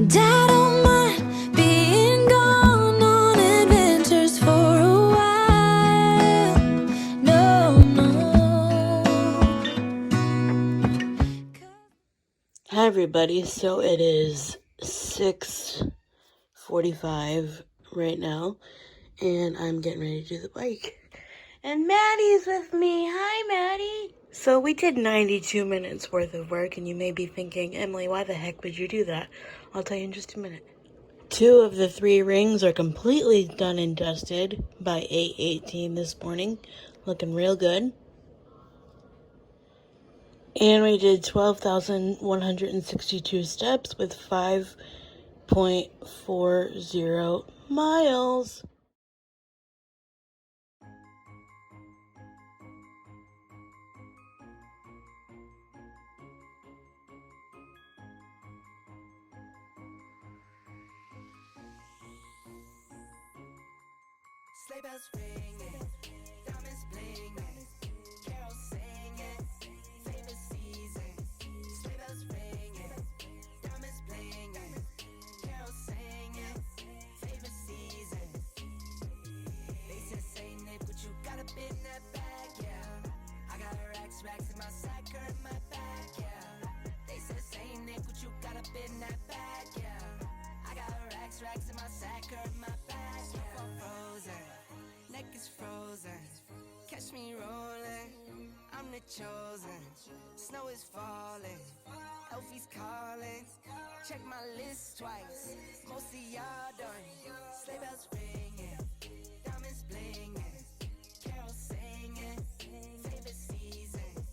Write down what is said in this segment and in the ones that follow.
And I don't mind being gone on adventures for a while. No, no. Hi everybody, so it is 6:45 right now, and I'm getting ready to do the bike. And Maddie's with me. Hi, Maddie. So we did 92 minutes worth of work, and you may be thinking, Emily, why the heck would you do that? I'll tell you in just a minute. 2 of the 3 rings are completely done and dusted by 8:18 this morning. Looking real good. And we did 12,162 steps with 5.40 miles. Sleigh bells ringing, diamonds blinging, carols singing, favorite season. Sleigh bells ringing, diamonds blinging, carols singing, favorite season. They said, say Nick, what you got up in that bag, yeah. I got racks in my sack or in my bag, yeah. They said, say Nick, what you got up in that bag, yeah. I got racks in my sack or in my bag, yeah. Frozen, neck is frozen, catch me rolling, I'm the chosen, snow is falling, Elfie's calling, check my list twice, most of y'all done, sleigh bells ringing, diamonds blinging, carols singing, favorite season.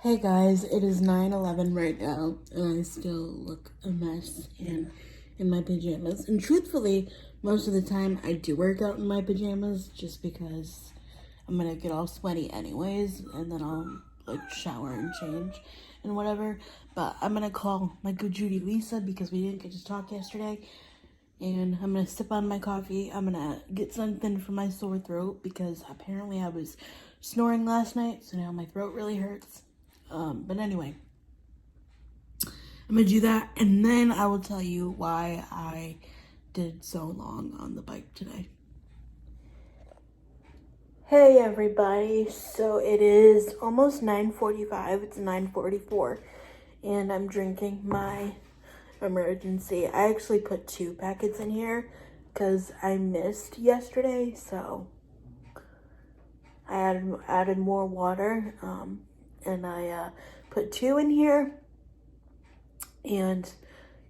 Hey guys, it is 9:11 right now, and I still look a mess and in my pajamas. And truthfully, most of the time I do work out in my pajamas just because I'm gonna get all sweaty anyways, and then I'll like shower and change and whatever. But I'm gonna call my good Judy Lisa because we didn't get to talk yesterday, and I'm gonna sip on my coffee. I'm gonna get something for my sore throat because apparently I was snoring last night, so now my throat really hurts. But anyway, I'm gonna do that, and then I will tell you why I did so long on the bike today. Hey everybody, so it is almost 9:45, it's 9:44, and I'm drinking my emergency. I actually put 2 packets in here because I missed yesterday, so I added more water, and I put 2 in here, and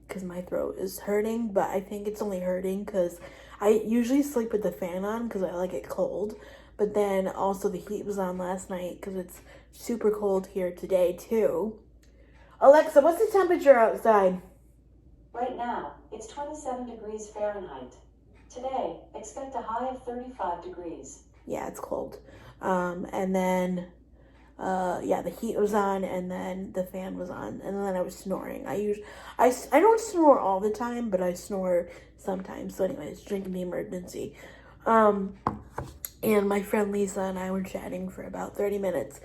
because my throat is hurting, but I think it's only hurting because I usually sleep with the fan on because I like it cold, but then also the heat was on last night because it's super cold here today too. Alexa, what's the temperature outside? Right now, it's 27 degrees Fahrenheit. Today, expect a high of 35 degrees. Yeah, it's cold. And then yeah, the heat was on, and then the fan was on, and then I was snoring. I don't snore all the time, but I snore sometimes. So anyways, drinking the emergency. And my friend Lisa and I were chatting for about 30 minutes.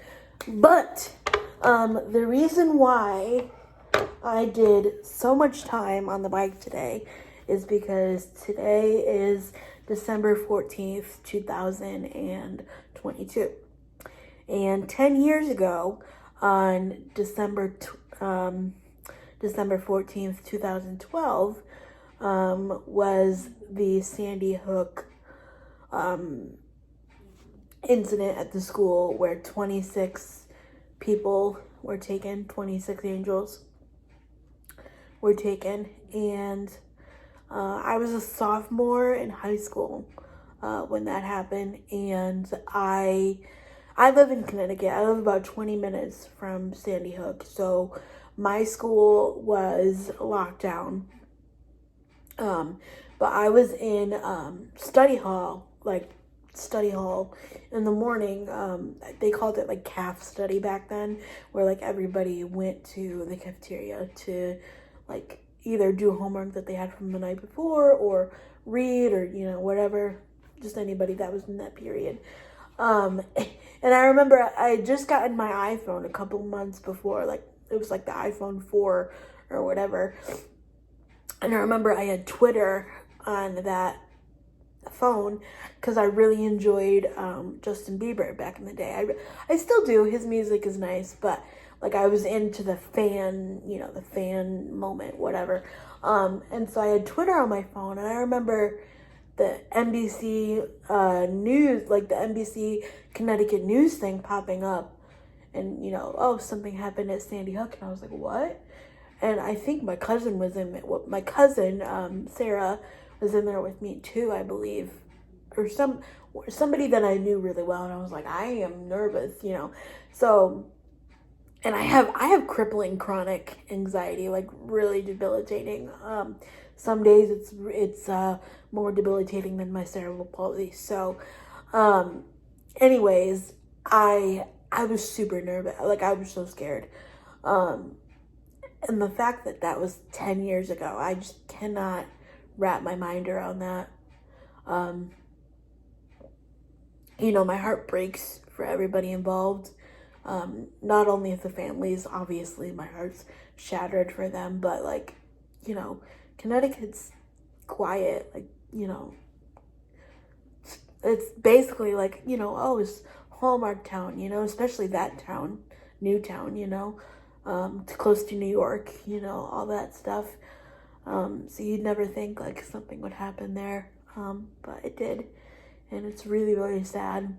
But the reason why I did so much time on the bike today is because today is December 14th, 2022. And 10 years ago, on December 14th, 2012, was the Sandy Hook incident at the school where 26 people were taken, 26 angels were taken. And I was a sophomore in high school when that happened, and I live in Connecticut. I live about 20 minutes from Sandy Hook, so my school was locked down. But I was in study hall in the morning. They called it like CAF study back then, where like everybody went to the cafeteria to like either do homework that they had from the night before or read or, you know, whatever, just anybody that was in that period. And I remember I had just gotten my iPhone a couple months before, like it was like the iPhone 4 or whatever. And I remember I had Twitter on that phone because I really enjoyed Justin Bieber back in the day. I still do. His music is nice, but like I was into the fan, the fan moment, whatever. And so I had Twitter on my phone, and I remember the NBC news, like the NBC Connecticut news thing popping up, and oh, something happened at Sandy Hook, and I was like, what? And I think my cousin was in it. My cousin Sarah was in there with me too, I believe, or somebody that I knew really well, and I was like, I am nervous, So, and I have crippling chronic anxiety, like really debilitating. Some days it's more debilitating than my cerebral palsy. So, anyways, I was super nervous. Like I was so scared. And the fact that that was 10 years ago, I just cannot wrap my mind around that. My heart breaks for everybody involved. Not only the families, obviously my heart's shattered for them, but like, Connecticut's quiet, like, it's basically like, oh, it's Hallmark town, especially that town, Newtown, close to New York, all that stuff. So you'd never think like something would happen there, but it did, and it's really, really sad.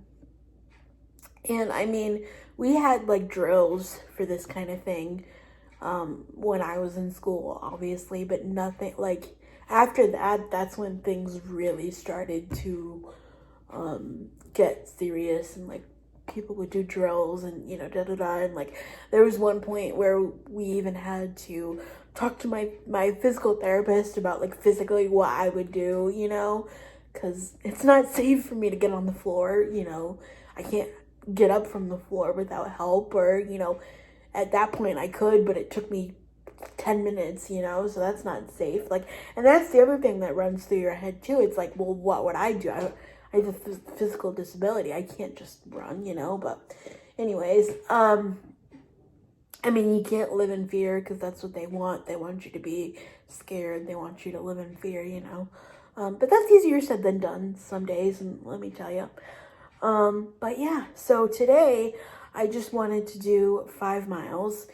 And I mean, we had like drills for this kind of thing when I was in school, obviously, but nothing like after that. That's when things really started to get serious, and like people would do drills and and like there was one point where we even had to talk to my physical therapist about like physically what I would do, because it's not safe for me to get on the floor. I can't get up from the floor without help, or at that point I could, but it took me 10 minutes, so that's not safe. Like, and that's the other thing that runs through your head too. It's like, well, what would I do? I have a physical disability. I can't just run, but anyways, I mean, you can't live in fear because that's what they want. They want you to be scared. They want you to live in fear, but that's easier said than done some days, and let me tell you. But yeah, so today I just wanted to do 5 miles.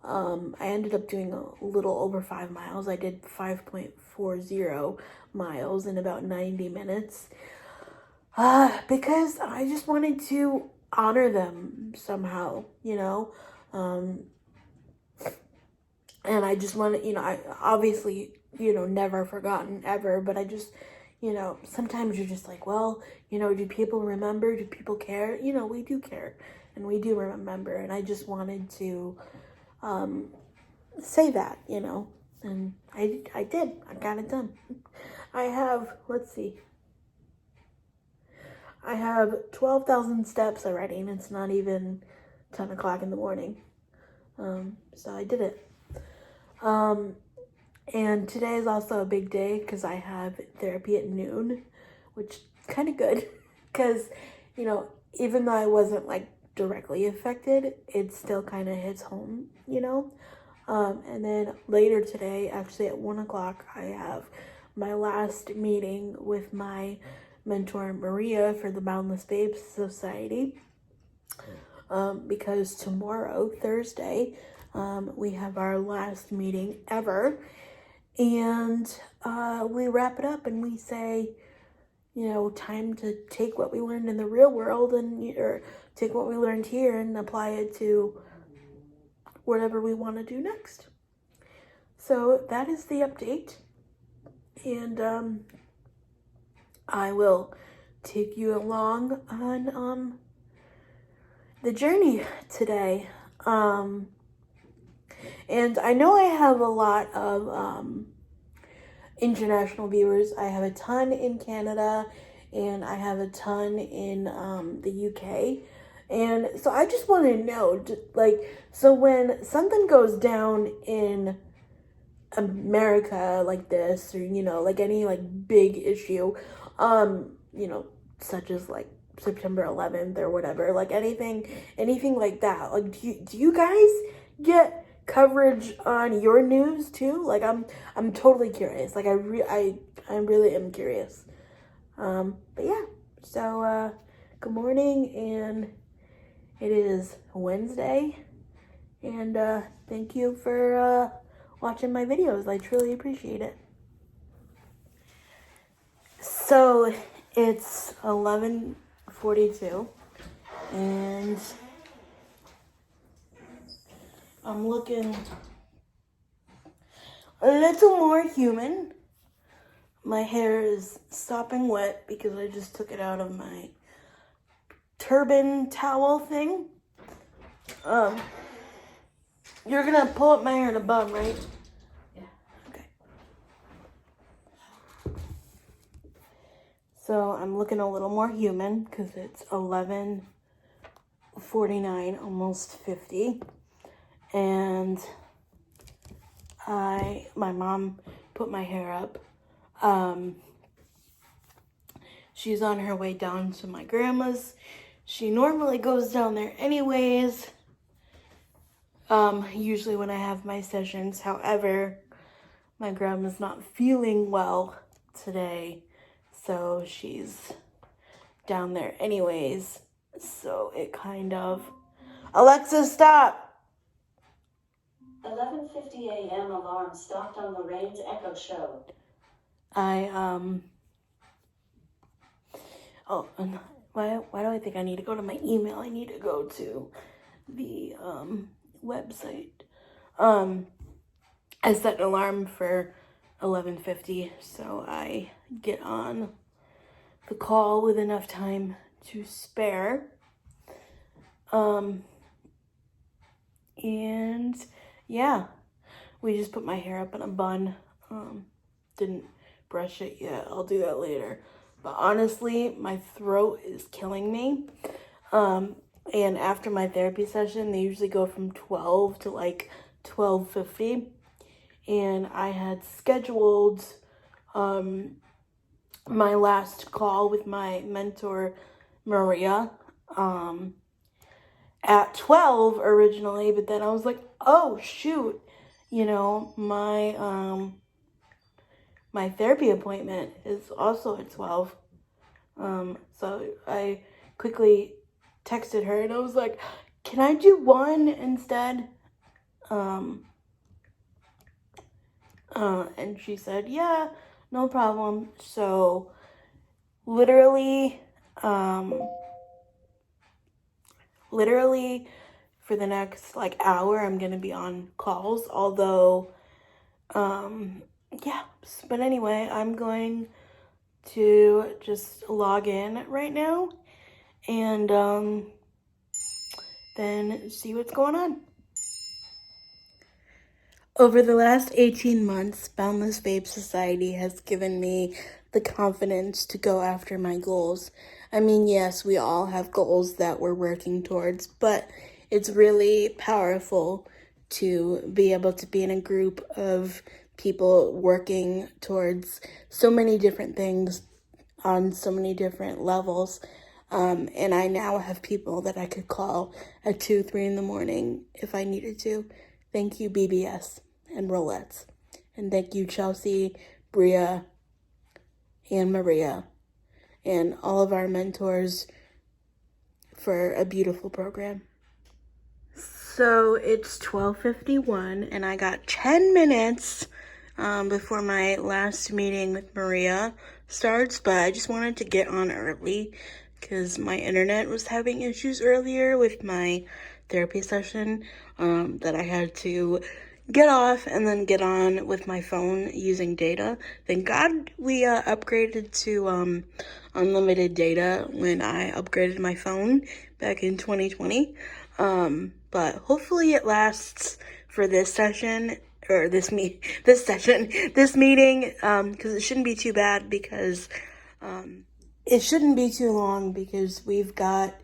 I ended up doing a little over 5 miles. I did 5.40 miles in about 90 minutes. Because I just wanted to honor them somehow, and I just want to, I obviously, never forgotten ever, but I just, sometimes you're just like, well, do people remember? Do people care? We do care, and we do remember, and I just wanted to, say that, and I did. I got it done. I have, let's see, I have 12,000 steps already, and it's not even 10 o'clock in the morning. So I did it. And today is also a big day because I have therapy at noon, which is kind of good because, even though I wasn't like directly affected, it still kind of hits home, and then later today, actually at 1 o'clock, I have my last meeting with my mentor Maria for the Boundless Babes Society, because tomorrow, Thursday, we have our last meeting ever, and we wrap it up and we say, time to take what we learned in the real world or take what we learned here and apply it to whatever we want to do next. So that is the update, and I will take you along on the journey today. And I know I have a lot of international viewers. I have a ton in Canada, and I have a ton in the UK. And so I just want to know, so when something goes down in America like this, or, like any like big issue, such as like September 11th or whatever, like anything like that, like do you guys get coverage on your news too? Like I'm totally curious. Like I really am curious. But yeah. So good morning, and it is Wednesday, and thank you for watching my videos. I truly appreciate it. So it's 11:42, and I'm looking a little more human. My hair is stopping wet because I just took it out of my turban towel thing. You're gonna pull up my hair in a bun, right? Yeah. Okay. So I'm looking a little more human because it's 11:49, almost 50. And my mom put my hair up. She's on her way down to my grandma's. She normally goes down there anyways, usually when I have my sessions. However, my grandma's not feeling well today, so she's down there anyways. So it kind of... Alexa, stop! 11:50 a.m. alarm stopped on Lorraine's Echo Show. Oh, and why do I think I need to go to my email? I need to go to the website. I set an alarm for 11:50, so I get on the call with enough time to spare. And yeah, we just put my hair up in a bun. Didn't brush it yet. I'll do that later. But honestly, my throat is killing me. And after my therapy session, they usually go from 12 to like 12:50. And I had scheduled my last call with my mentor, Maria, at 12 originally, but then I was like, oh shoot, you know, my therapy appointment is also at 12. So I quickly texted her and I was like, can I do one instead? And she said, yeah, no problem. So literally for the next like hour, I'm gonna be on calls, although, yeah, but anyway, I'm going to just log in right now and then see what's going on. Over the last 18 months, Boundless Vape Society has given me the confidence to go after my goals. I mean, yes, we all have goals that we're working towards, but it's really powerful to be able to be in a group of people working towards so many different things on so many different levels. And I now have people that I could call at 2, 3 in the morning if I needed to. Thank you, BBS and Rolettes. And thank you, Chelsea, Bria, and Maria, and all of our mentors for a beautiful program. So it's 12:51, and I got 10 minutes before my last meeting with Maria starts, but I just wanted to get on early because my internet was having issues earlier with my therapy session, that I had to get off and then get on with my phone using data. Thank God we upgraded to unlimited data when I upgraded my phone back in 2020. But hopefully it lasts for this session, or this meeting, because it shouldn't be too bad, because it shouldn't be too long, because we've got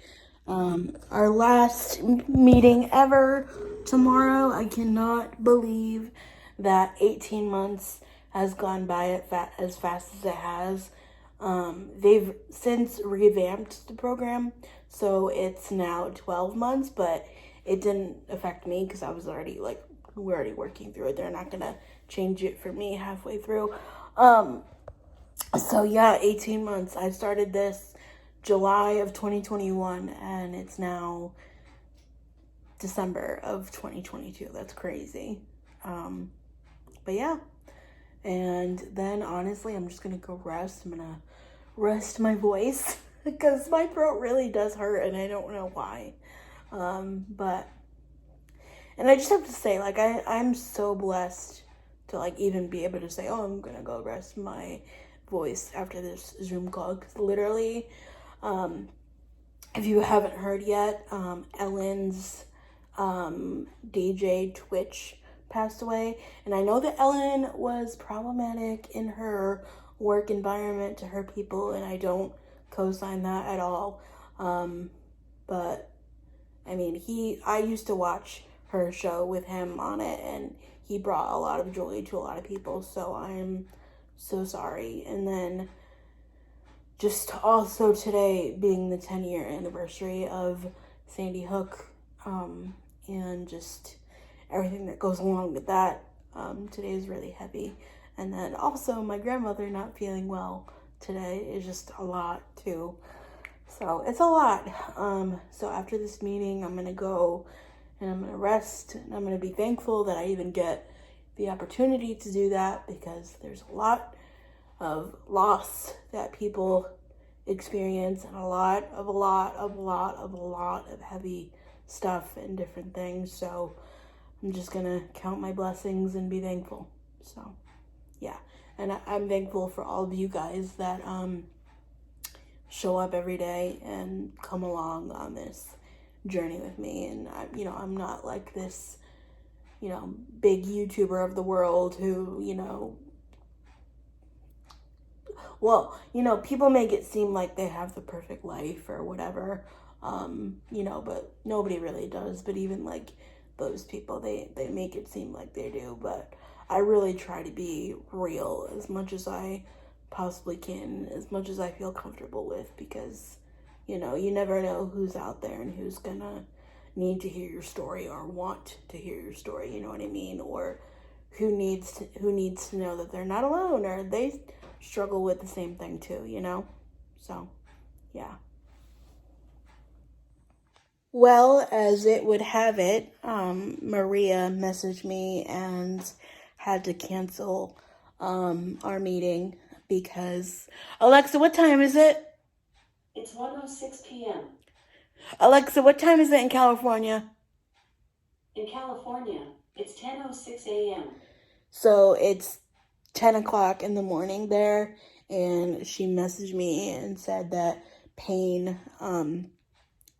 our last meeting ever tomorrow. I cannot believe that 18 months has gone by as fast as it has. They've since revamped the program, so it's now 12 months, but it didn't affect me because I was already like we're already working through it. They're not gonna change it for me halfway through. So yeah, 18 months. I started this July of 2021, and it's now December of 2022. That's crazy. But yeah. And then honestly, I'm just gonna go rest. I'm gonna rest my voice because my throat really does hurt, and I don't know why. But and I just have to say, like, I'm so blessed to like even be able to say, oh, I'm gonna go rest my voice after this Zoom call, because literally, if you haven't heard yet, Ellen's DJ Twitch passed away, and I know that Ellen was problematic in her work environment to her people, and I don't co-sign that at all. But I mean, I used to watch her show with him on it, and he brought a lot of joy to a lot of people, so I'm so sorry. And then just also today being the 10-year anniversary of Sandy Hook, and just everything that goes along with that, today is really heavy. And then also my grandmother not feeling well today is just a lot too. So it's a lot. So after this meeting, I'm gonna go and I'm gonna rest, and I'm gonna be thankful that I even get the opportunity to do that, because there's a lot of loss that people experience, and a lot of heavy stuff and different things. So I'm just gonna count my blessings and be thankful. So yeah, and I'm thankful for all of you guys that show up every day and come along on this journey with me. And I'm not like this, big YouTuber of the world who, people make it seem like they have the perfect life or whatever, but nobody really does. But even like those people, they make it seem like they do. But I really try to be real as much as I possibly can, as much as I feel comfortable with, because, you never know who's out there and who's gonna need to hear your story or want to hear your story, you know what I mean? Or who needs to know that they're not alone, or they struggle with the same thing too, So, yeah. Well, as it would have it, Maria messaged me and had to cancel our meeting because, Alexa, what time is it? It's 1:06 p.m. Alexa, what time is it in California? In California, it's 10:06 a.m. So it's 10 o'clock in the morning there, and she messaged me and said that pain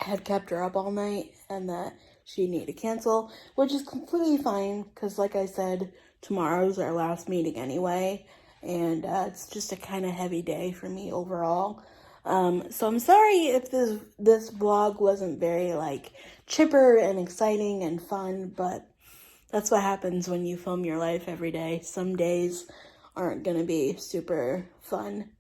had kept her up all night and that she needed to cancel, which is completely fine, because like I said, tomorrow's our last meeting anyway, and it's just a kind of heavy day for me overall. So I'm sorry if this vlog wasn't very like chipper and exciting and fun, but that's what happens when you film your life every day. Some days aren't gonna be super fun.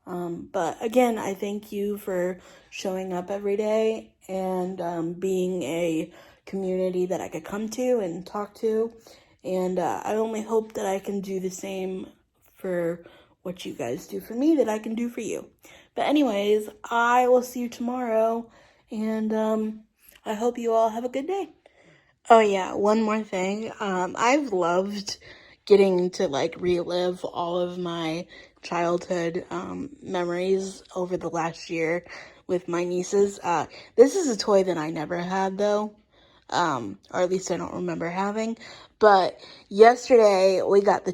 But again, I thank you for showing up every day and being a community that I could come to and talk to. And I only hope that I can do the same for what you guys do for me, that I can do for you. But anyways, I will see you tomorrow, and I hope you all have a good day. Oh yeah, one more thing. I've loved getting to like relive all of my childhood memories over the last year with my nieces. This is a toy that I never had though, or at least I don't remember having. But yesterday we got the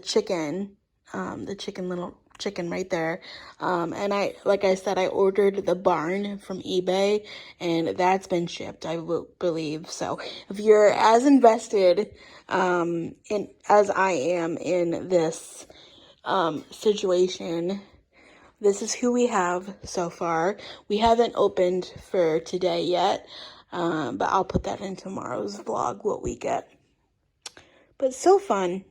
little chicken right there. And like I said, I ordered the barn from eBay, and that's been shipped, I believe. So if you're as invested in as I am in this situation, this is who we have so far. We haven't opened for today yet, but I'll put that in tomorrow's vlog, what we get. But so fun.